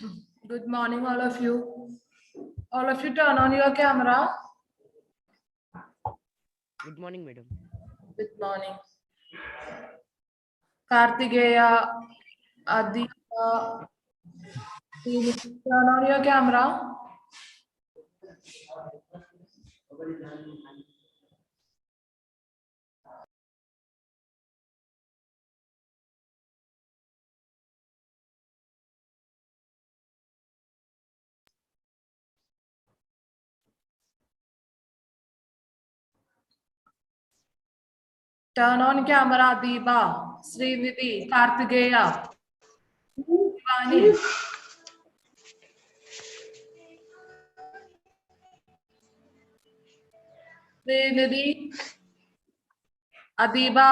Good morning, all of you. All of you turn on your camera. Good morning, madam. Good morning. Kartikeya, Aditya, turn on your camera. Turn on camera, Deepa, Srinidhi, Kartikeya, Shivani. Srinidhi, Adiba,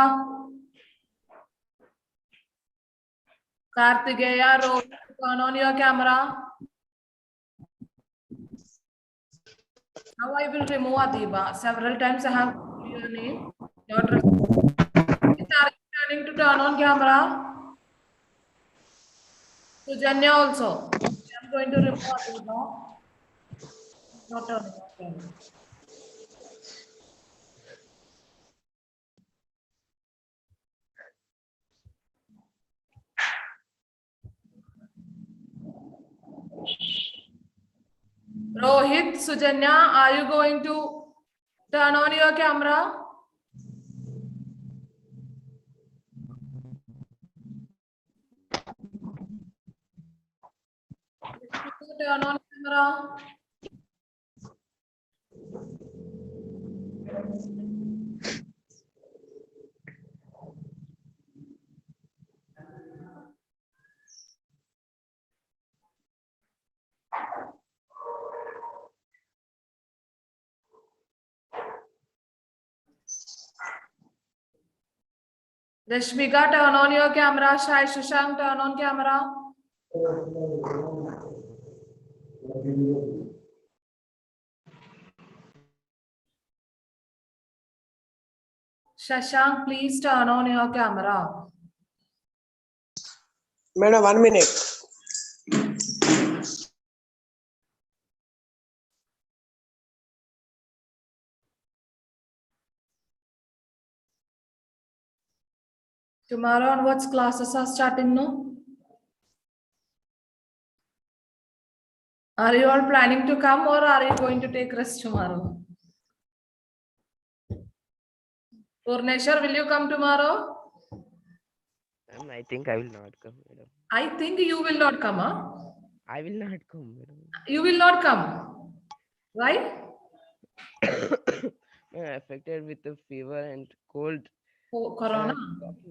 Kartikeya, Rohit, turn on your camera. Now I will remove Adiba. Several times I have called your name. Not Are you planning to turn on camera? Sujanya also. I'm going to remove Adiba. Not turning on camera. Rohit, Sujanya, are you going to turn on your camera? Turn on camera. Rashmika, turn on your camera. Shai Shashank, turn on camera. Shashank, please turn on your camera. Madam, 1 minute. Tomorrow onwards, classes are starting, no? Are you all planning to come or are you going to take rest tomorrow? Purneshwar, will you come tomorrow? I think I will not come, madam. I think you will not come, huh? I will not come, madam. You will not come. Right? I'm affected with the fever and cold. Oh, Corona,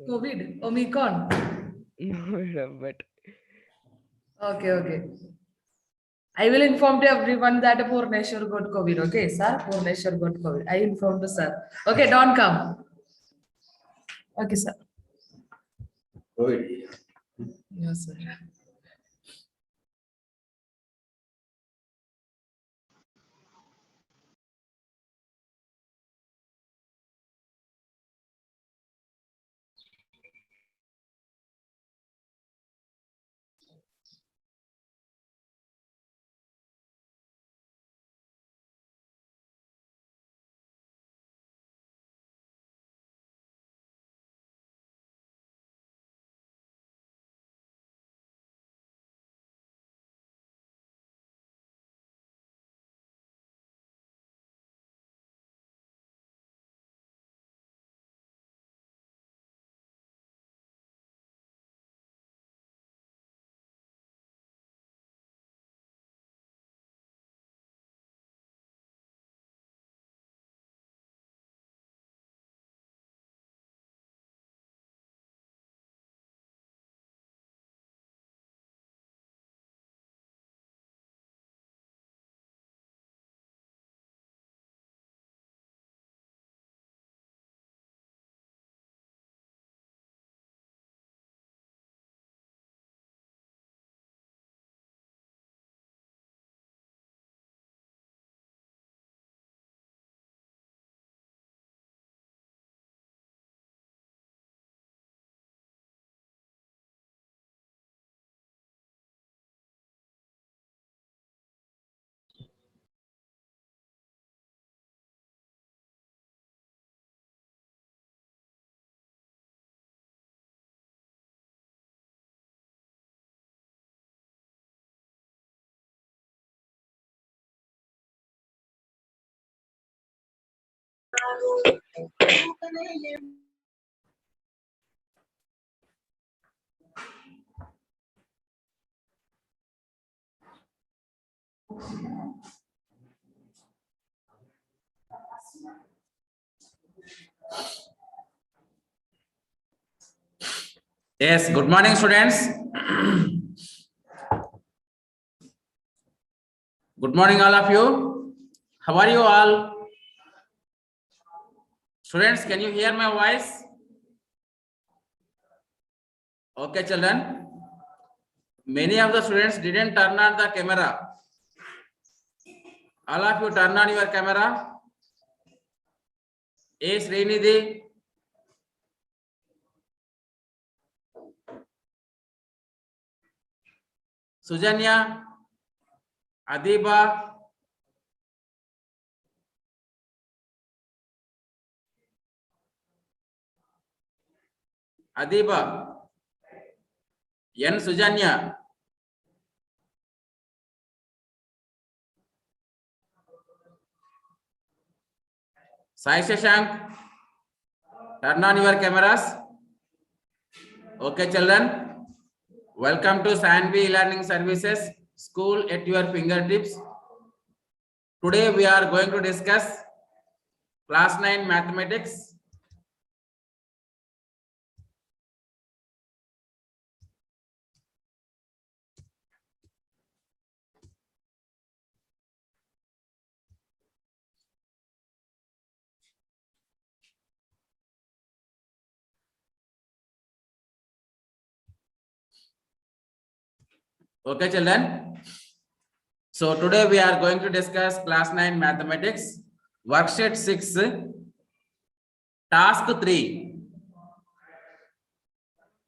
COVID, Omicron. No, madam, but Okay, okay. I will inform to everyone that Purneshwar got COVID. Okay, sir. Purneshwar got COVID. I informed the sir. Okay, don't come. Okay, sir. Yes, sir. Yes, good morning, students. Good morning, all of you. How are you all? Students, can you hear my voice? Okay, children. Many of the students didn't turn on the camera. All of you turn on your camera. A. Srinidhi. Sujanya. Adiba. Adiba. N. Sujanya. Sai Shashank. Turn on your cameras. Okay, children. Welcome to Sanvi Learning Services School at your fingertips. Today we are going to discuss class 9 mathematics. Okay, children. So today we are going to discuss class 9 mathematics, worksheet 6, task 3.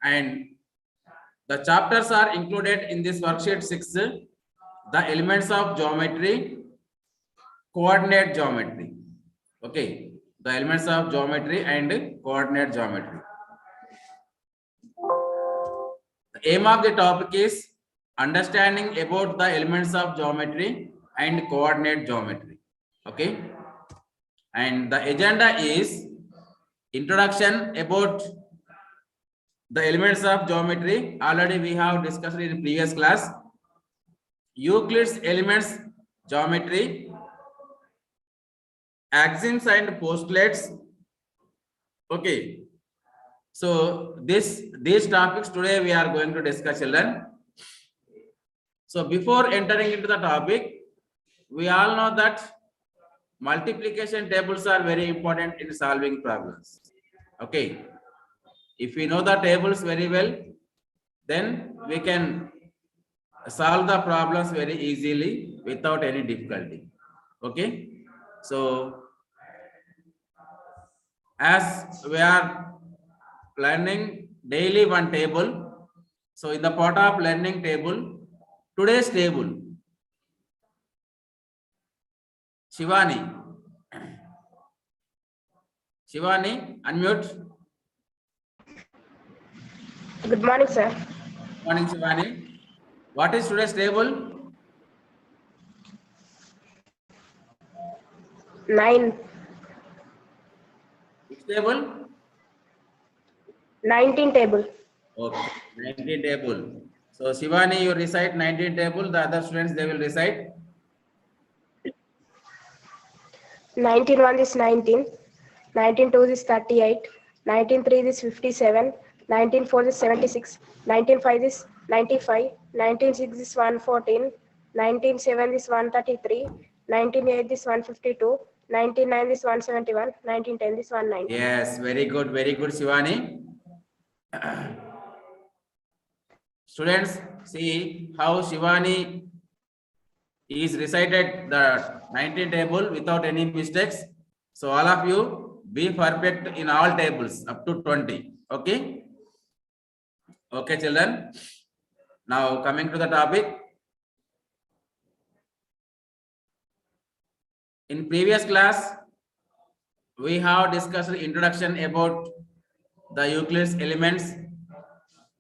And the chapters are included in this worksheet 6, the elements of geometry, coordinate geometry. Okay, the elements of geometry and coordinate geometry. The aim of the topic is understanding about the elements of geometry and coordinate geometry. Okay, and the agenda is introduction about the elements of geometry. Already we have discussed in the previous class. Euclid's elements geometry, axioms and postulates. Okay, so these topics today we are going to discuss, children. So before entering into the topic, we all know that multiplication tables are very important in solving problems. Okay, if we know the tables very well, then we can solve the problems very easily without any difficulty. Okay, so as we are learning daily one table, so in the part of learning table, today's table, Shivani, unmute. Good morning, sir. Morning, Shivani. What is today's table? 9, Which table? 19 table. Okay, 19 table. So Shivani, you recite 19 table. The other students they will recite. 19 1 is 19, 19 2 is 38, 19 3 is 57, 19 4 is 76, 19 5 is 95, 19 6 is 114, 19 7 is 133, 19 8 is 152, 19 9 is 171, 19 10 is 190. Yes, very good, Shivani. Students, see how Shivani is recited the 19 table without any mistakes. So all of you be perfect in all tables up to 20. Okay. Okay, children. Now coming to the topic. In previous class, we have discussed introduction about the Euclid's elements,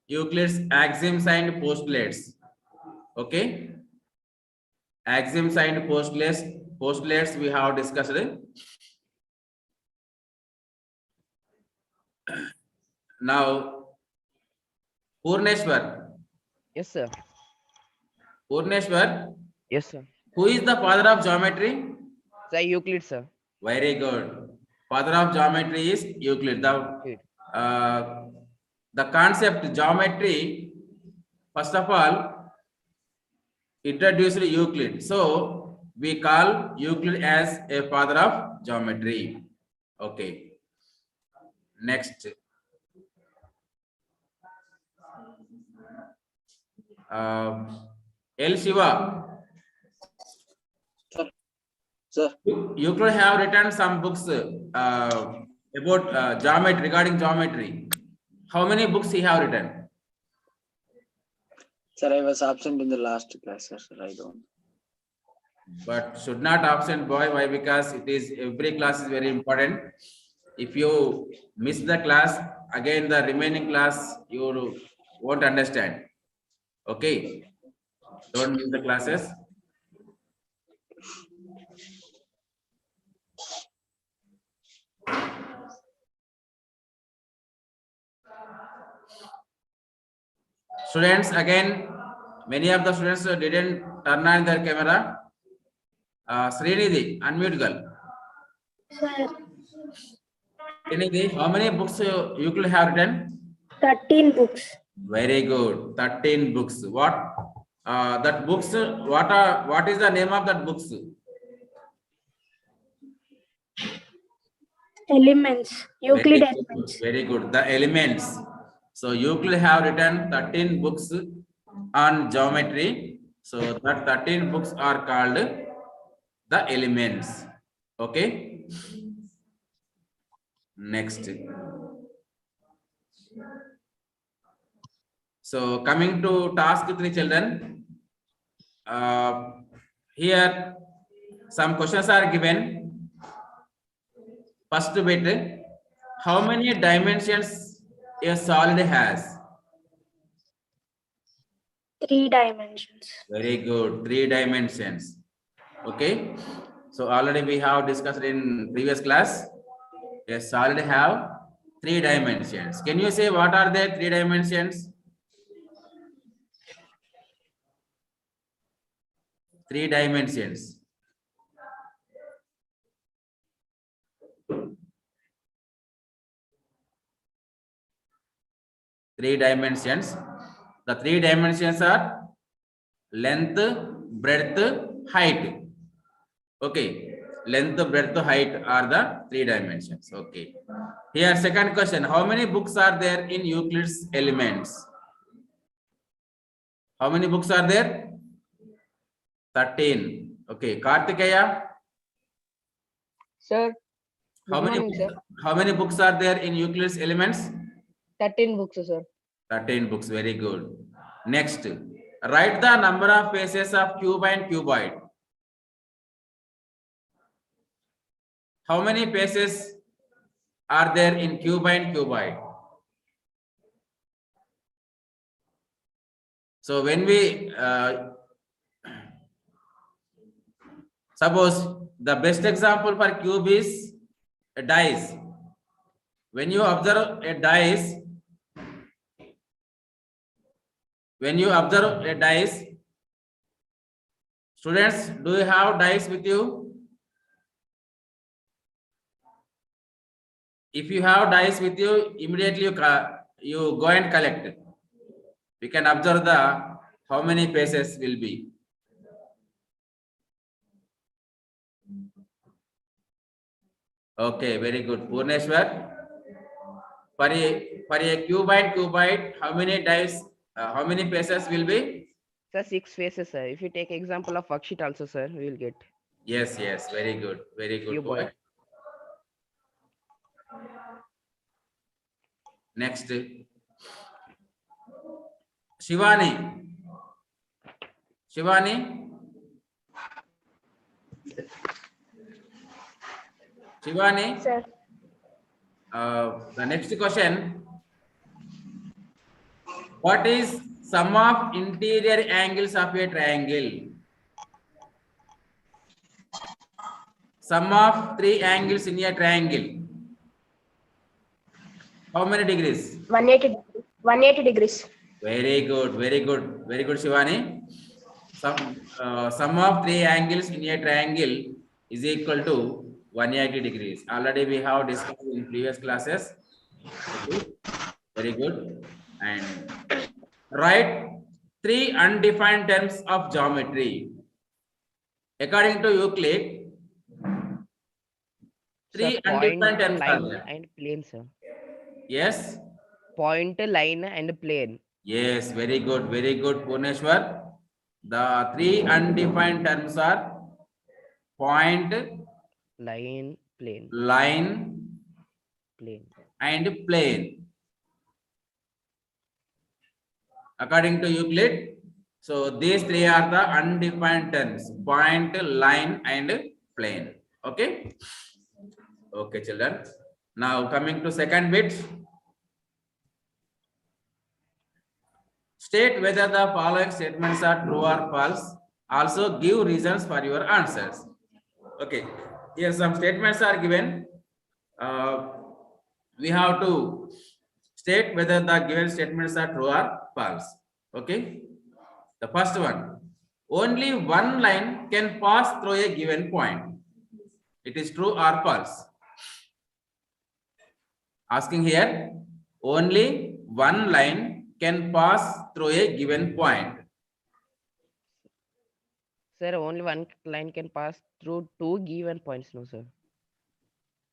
Euclid's axioms and postulates. Okay. Axioms and postulates we have discussed. Now, Purneshwar. Yes, sir. Purneshwar, Yes, sir. who is the father of geometry? Sir, Euclid, sir. Very good. Father of geometry is Euclid. Euclid. The concept geometry, first of all, introduced Euclid. So we call Euclid as a father of geometry. Okay. Next. L. Shiva. Sir, You could have written some books about geometry, regarding geometry. How many books he have written? sir, I was absent in the last class, sir. I don't. But should not absent, boy. Why? Because it is every class is very important. If you miss the class, again the remaining class you won't understand. Okay, don't miss the classes. Students, again, many of the students didn't turn on their camera. Srinidhi, unmute girl. Sir, Srinidhi, how many books you could have written? 13 books. Very good. 13 books. What? That books. What is the name of that books? Elements. Euclid Very elements. good. Very good. The elements. So Euclid have written 13 books on geometry. So that 13 books are called the elements. Okay. Next. So coming to task 3, children. Here some questions are given. First bit, how many dimensions a solid has? 3 dimensions. Very good, 3 dimensions. Okay, so already we have discussed in previous class. A solid have 3 dimensions. Can you say what are the 3 dimensions? 3 dimensions. Three dimensions. The 3 dimensions are length, breadth, height. Okay, length, breadth, height are the 3 dimensions. Okay. Here, second question: how many books are there in Euclid's Elements? How many books are there? 13. Okay, Kartikeya. Sir, How good many? morning, sir. How many books are there in Euclid's Elements? 13 books, sir. 13 books. Very good. Next, write the number of faces of cube and cuboid. How many faces are there in cube and cuboid? So when we suppose the best example for cube is a dice. When you observe a dice, students, do you have dice with you? If you have dice with you, immediately you go and collect. We can observe the how many faces will be. Okay, very good. Purneshwar, for a cube and cuboid, how many dice? How many faces will be? Sir, 6 faces, sir. If you take example of worksheet also, sir, we will get. Yes, very good, Cuboid. boy. Next, Shivani. Shivani, Sir, the next question. What is sum of interior angles of a triangle? Sum of 3 angles in a triangle. How many degrees? 180 degrees. Very good, very good, very good, Shivani. Sum of three angles in a triangle is equal to 180 degrees. Already we have discussed in previous classes. Okay, very good. And write three undefined terms of geometry. According to Euclid, three Sir, undefined point, terms are line, there. and plane, sir. Yes. Point, line, and plane. Yes, very good, Purneshwar. The three undefined terms are point, Line, plane, line, plane. and plane. According to Euclid, so these three are the undefined terms: point, line, and plane. Okay. Okay, children. Now coming to second bit. State whether the following statements are true or false. Also give reasons for your answers. Okay. Here some statements are given. We have to state whether the given statements are true or false. Okay. The first one. Only one line can pass through a given point. It is true or false? Asking here. Only one line can pass through a given point. Sir, only one line can pass through two given points, no, sir.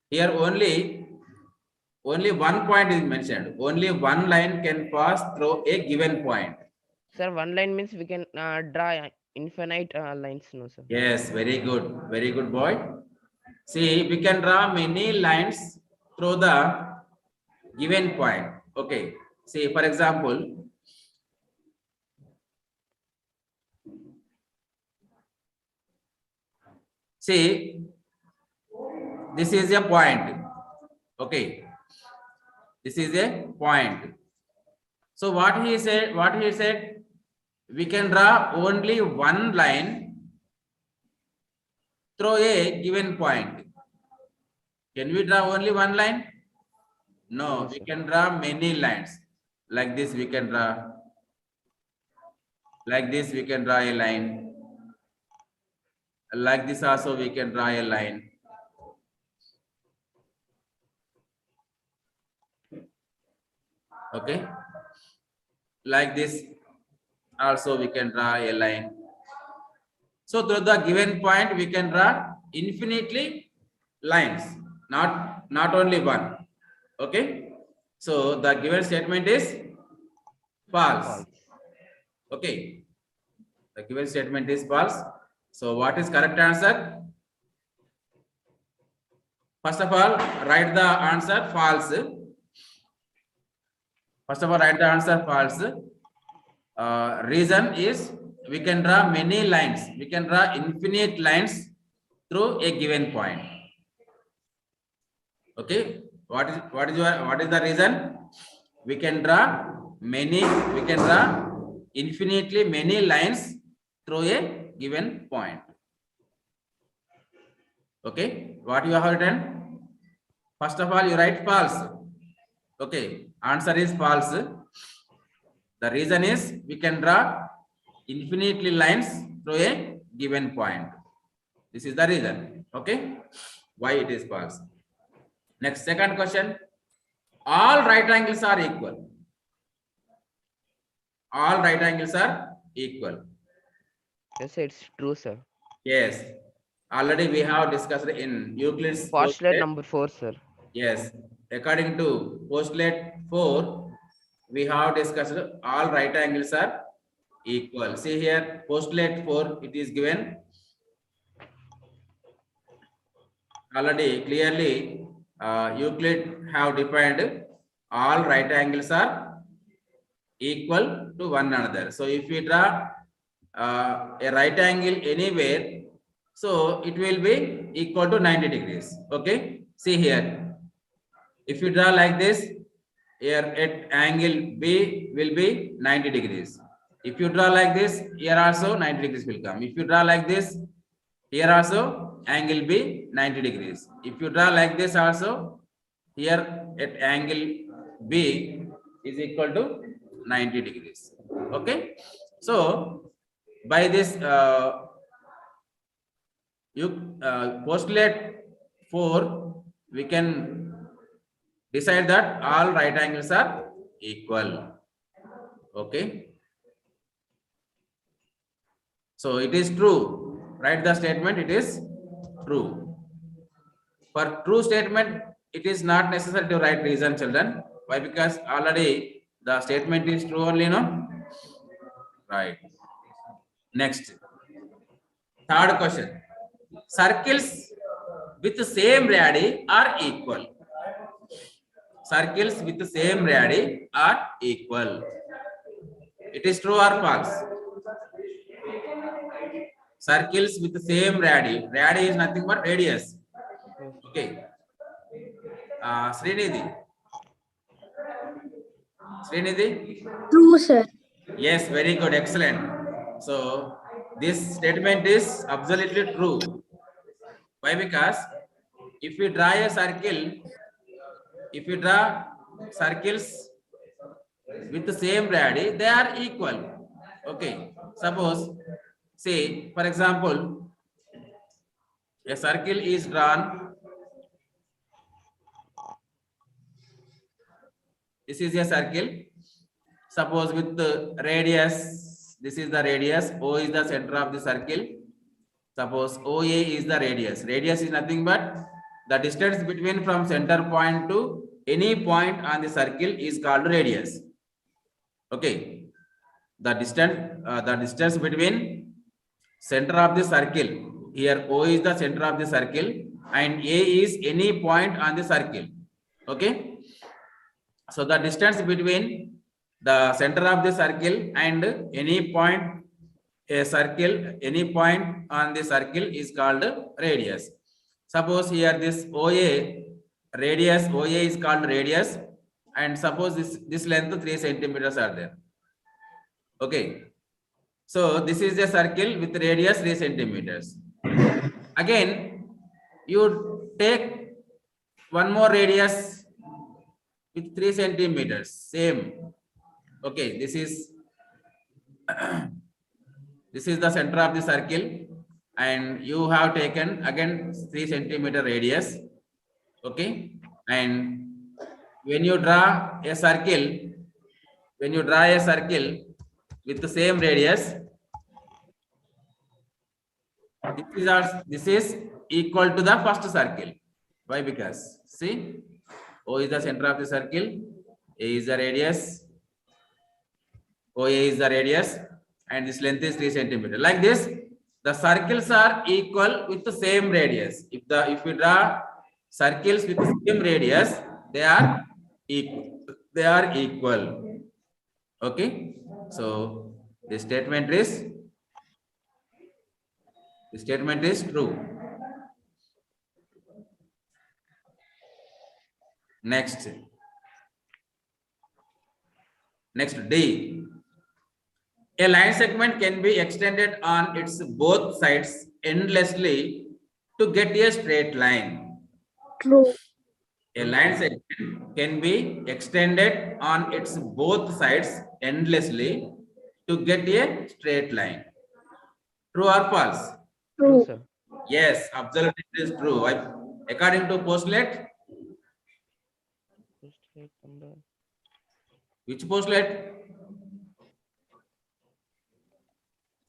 Here only one point is mentioned. Only one line can pass through a given point. Sir, one line means we can draw infinite lines, no, sir. Yes, very good boy. See, we can draw many lines through the given point. Okay. See, for example, see, this is a point. Okay. This is a point. So what he said, we can draw only one line through a given point. Can we draw only one line? No, No, we sir. can draw many lines. Like this we can draw. Like this we can draw a line. Like this also we can draw a line. Okay. Like this also we can draw a line. So through the given point we can draw infinitely lines, not only one. Okay. So the given statement is false. False. Okay. The given statement is false. So what is correct answer? First of all, write the answer false. First of all, write the answer false. Reason is we can draw many lines. We can draw infinite lines through a given point. Okay. What is the reason? We can draw infinitely many lines through a given point. Okay. What you have written? First of all, you write false. Okay. Answer is false. The reason is we can draw infinitely lines through a given point. This is the reason. Okay. Why it is false. Next, second question. All right angles are equal. All right angles are equal. Yes, it's true, sir. Yes. Already we have discussed in Euclid's Postulate number 4, sir. Yes. According to postulate 4, we have discussed all right angles are equal. See here, postulate 4, it is given already clearly. Euclid have defined all right angles are equal to one another. So if we draw a right angle anywhere, so it will be equal to 90 degrees. Okay. See here. If you draw like this, here at angle B will be 90 degrees. If you draw like this, here also 90 degrees will come. If you draw like this, here also angle B 90 degrees. If you draw like this also, here at angle B is equal to 90 degrees. Okay. So by this you postulate 4, we can decide that all right angles are equal. Okay. So it is true. Write the statement, it is true. For true statement, it is not necessary to write reason, children. Why? Because already the statement is true only, no? Right. Next. Third question. Circles with the same radii are equal. Circles with the same radii are equal. It is true or false? Circles with the same radii. Radii is nothing but radius. Okay. Srinidhi. Srinidhi? True, sir. Yes, very good, excellent. So this statement is absolutely true. Why? Because if we draw a circle, if we draw circles with the same radii, they are equal. Okay. Suppose, say, for example, a circle is drawn. This is a circle. Suppose with the radius, this is the radius, O is the center of the circle. Suppose OA is the radius. Radius is nothing but the distance between from center point to any point on the circle is called radius. Okay. The distance between center of the circle. Here O is the center of the circle and A is any point on the circle. Okay. So the distance between the center of the circle and any point any point on the circle is called radius. Suppose here this OA radius, OA is called radius, and suppose this length 3 centimeters are there. Okay. So this is a circle with radius 3 centimeters. Again, you take one more radius with 3 centimeters, same. Okay, this is this is the center of the circle, and you have taken again 3 centimeter radius. Okay, and when you draw a circle, with the same radius, this is equal to the first circle. Why? Because see, O is the center of the circle, A is the radius, OA is the radius, and this length is 3 centimeters. Like this, the circles are equal with the same radius. If we draw circles with the same radius, they are equal. They are equal. Okay. So the statement is true. Next D. A line segment can be extended on its both sides endlessly to get a straight line. True. A line segment can be extended on its both sides endlessly to get a straight line. True or false? True, sir. Yes, absolutely it is true. According to postulate, Postulate number. which postulate?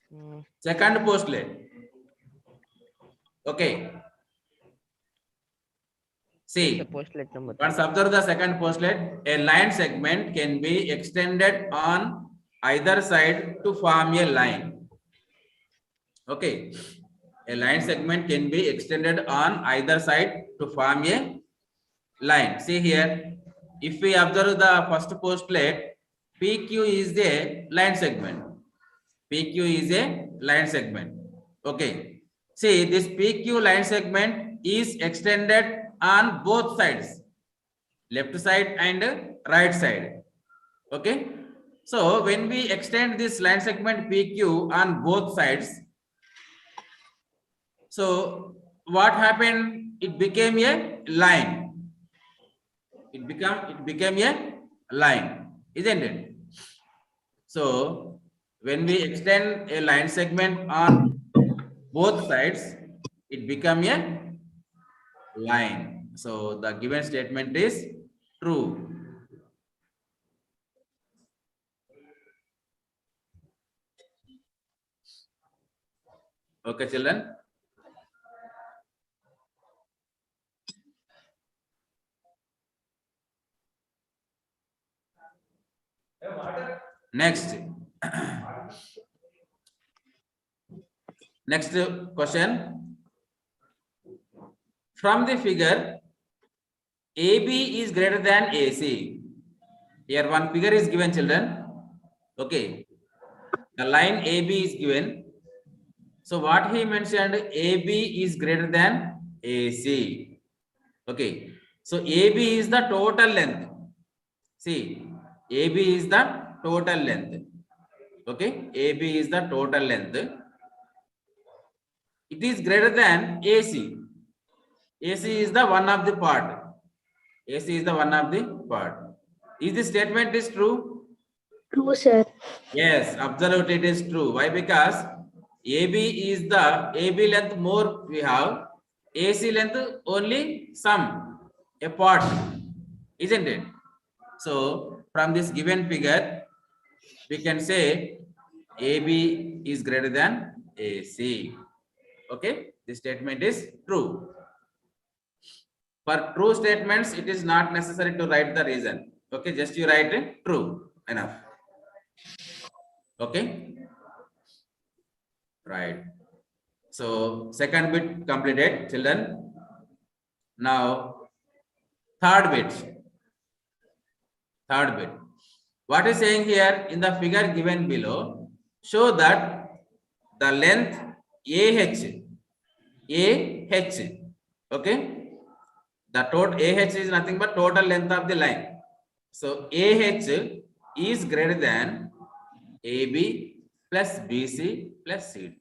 Hmm. Second postulate. Okay. See, The postulate number. once observe the second postulate, a line segment can be extended on either side to form a line. Okay. A line segment can be extended on either side to form a line. See here, if we observe the first postulate, PQ is a line segment. PQ is a line segment. Okay. See, this PQ line segment is extended on both sides, left side and right side. Okay. So when we extend this line segment PQ on both sides, so what happened? It became a line. It became a line, isn't it? So when we extend a line segment on both sides, it become a line. So the given statement is true. Okay, children. Next. Next question. From the figure, AB is greater than AC. Here one figure is given, children. Okay. The line AB is given. So what he mentioned, AB is greater than AC. Okay. So AB is the total length. See, AB is the total length. Okay. AB is the total length. It is greater than AC. AC is the one of the part. AC is the one of the part. Is the statement is true? True, sir. Yes, absolutely it is true. Why? Because AB is the AB length more we have, AC length only some, a part, isn't it? So from this given figure, we can say AB is greater than AC. Okay, this statement is true. For true statements, it is not necessary to write the reason. Okay, just you write it true, enough. Okay, right. So second bit completed, children. Now third bit. Third bit. What is saying here in the figure given below? Show that the length AH. Okay. The total AH is nothing but total length of the line. So AH is greater than AB plus BC plus CD.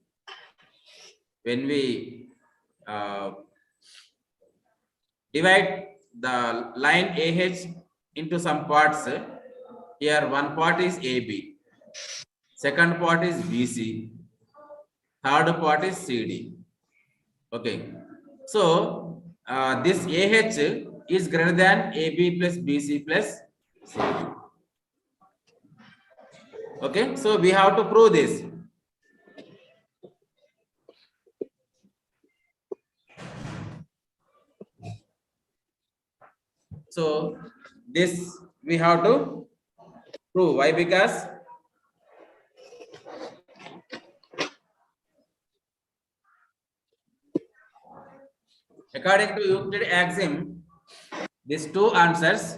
When we divide the line AH into some parts, here one part is AB, second part is BC, third part is CD. Okay, so this AH is greater than AB plus BC plus CD. Okay, so we have to prove this. So this we have to prove. Why? Because according to Euclid axiom, these two answers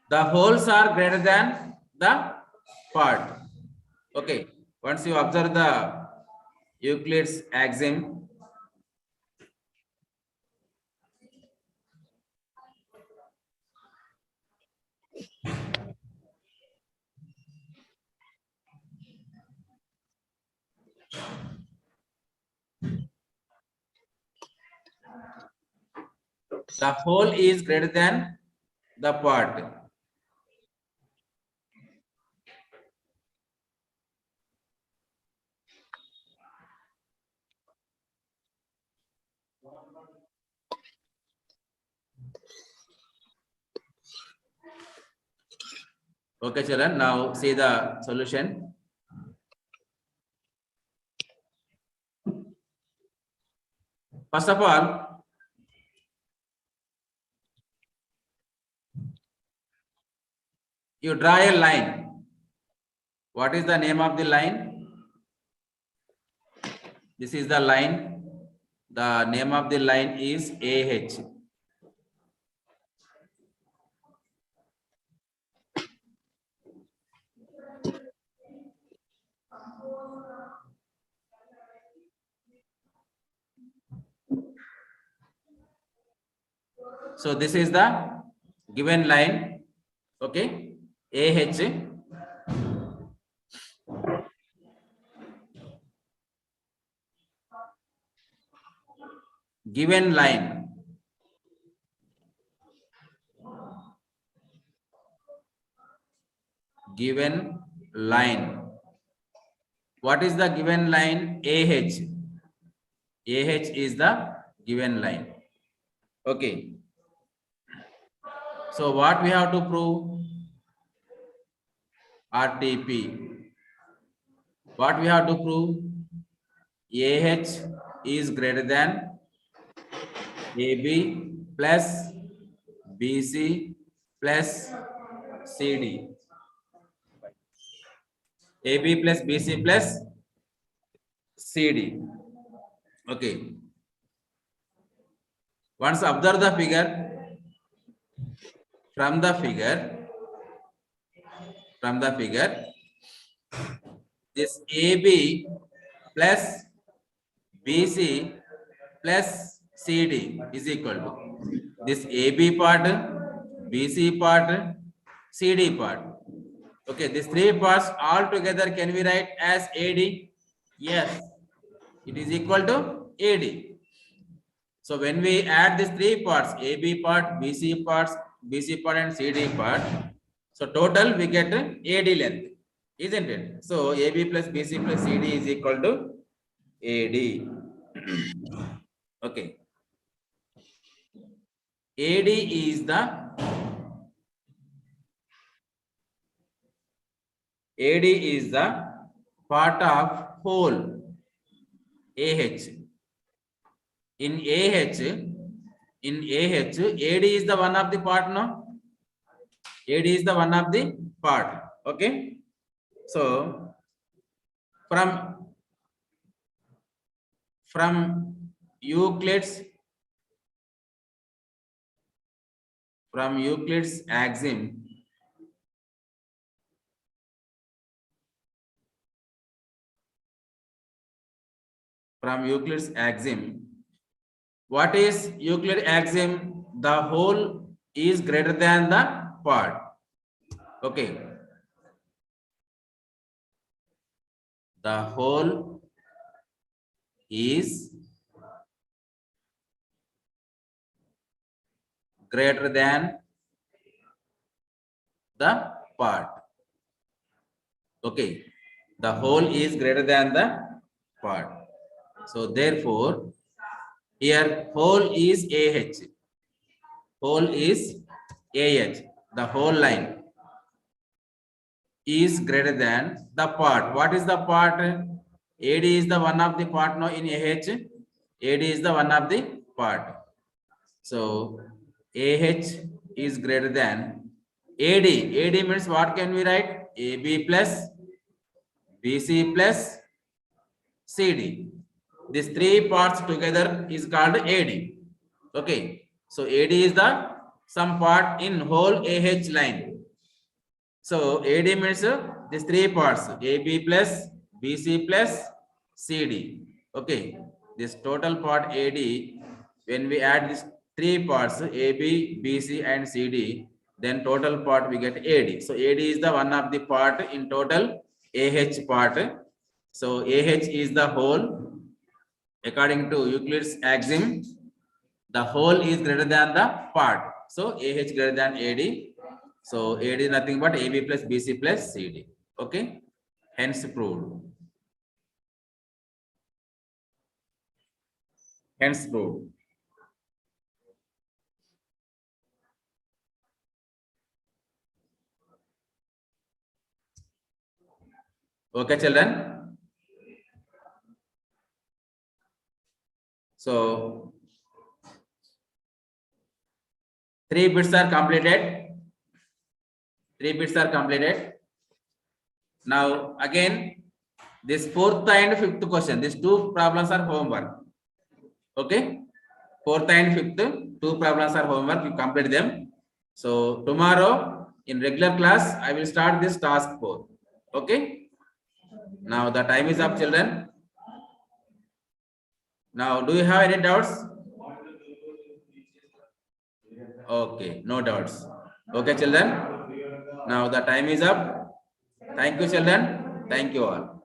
the wholes are greater than the part. Okay, once you observe the Euclid's axiom, the whole is greater than the part. Okay, children, now see the solution. First of all, you draw a line. What is the name of the line? This is the line. The name of the line is AH. So this is the given line. Okay, AH. given line. Given line. What is the given line? AH. AH is the given line. Okay. So what we have to prove? RTP. What we have to prove? AH is greater than AB plus BC plus CD. AB plus BC plus CD. Okay. Once observe the figure, from the figure, this AB plus BC plus CD is equal to this AB part, BC part, CD part. Okay, these three parts all together can be write as AD. Yes, it is equal to AD. So when we add these three parts, AB part, BC part, and CD part, so total we get AD length, isn't it? So AB plus BC plus CD is equal to AD. Okay. AD is the part of whole AH. In AH, AD is the one of the part, no? AD is the one of the part. Okay. So from Euclid's axiom, what is Euclid axiom? The whole is greater than the part. Okay. The whole is greater than the part. Okay. The whole is greater than the part. So therefore, here whole is AH. Whole is AH. The whole line is greater than the part. What is the part? AD is the one of the part now in AH. AD is the one of the part. So AH is greater than AD. AD means what can we write? AB plus BC plus CD. These three parts together is called AD. Okay. So AD is the some part in whole AH line. So AD means these three parts, AB plus BC plus CD. Okay. This total part AD, when we add these three parts, AB, BC and CD, then total part we get AD. So AD is the one of the part in total AH part. So AH is the whole. According to Euclid's axiom, the whole is greater than the part. So AH greater than AD. So AD is nothing but AB plus BC plus CD. Okay. Hence proved. Hence proved. Okay, children. So 3 bits are completed. 3 bits are completed. Now again, this 4th and 5th question, these 2 problems are homework. Okay, 4th and 5th, 2 problems are homework. You complete them. So tomorrow in regular class, I will start this task 4. Okay. Now the time is up, children. Now, do you have any doubts? Okay, no doubts. Okay, children. Now the time is up. Thank you, children. Thank you all.